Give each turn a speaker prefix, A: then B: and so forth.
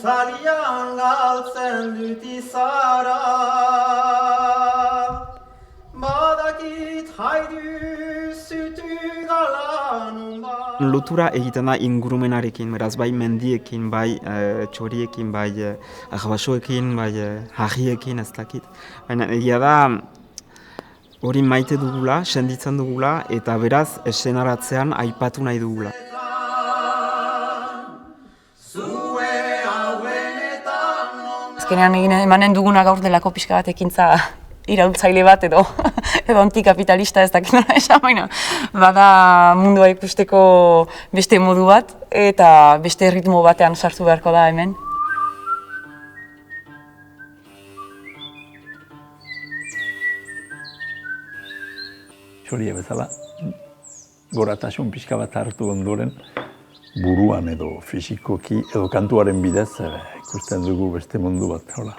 A: zalian galtzen dut izara. Badakit haidu zutu galan bat.
B: Lotura egiten da ingurumenarekin, beraz bai mendiekin, bai txoriekin, bai arbasoekin, bai harriekin, ez dakit. Baina egia da hori maite dugula, senditzen dugula, eta beraz esenaratzean aipatu nahi dugula.
C: Azkenean emanen duguna gaur delako pixka bat ekintza iraultzaile bat edo antikapitalista ez dakit nola esan, baina bada mundua ikusteko beste modu bat eta beste ritmo batean sartu beharko da hemen.
D: Txoria bezala, goratasun pixka bat hartu ondoren, buruan edo fisikoki edo kantuaren bidez ikusten dugu beste mundu bat. Hola.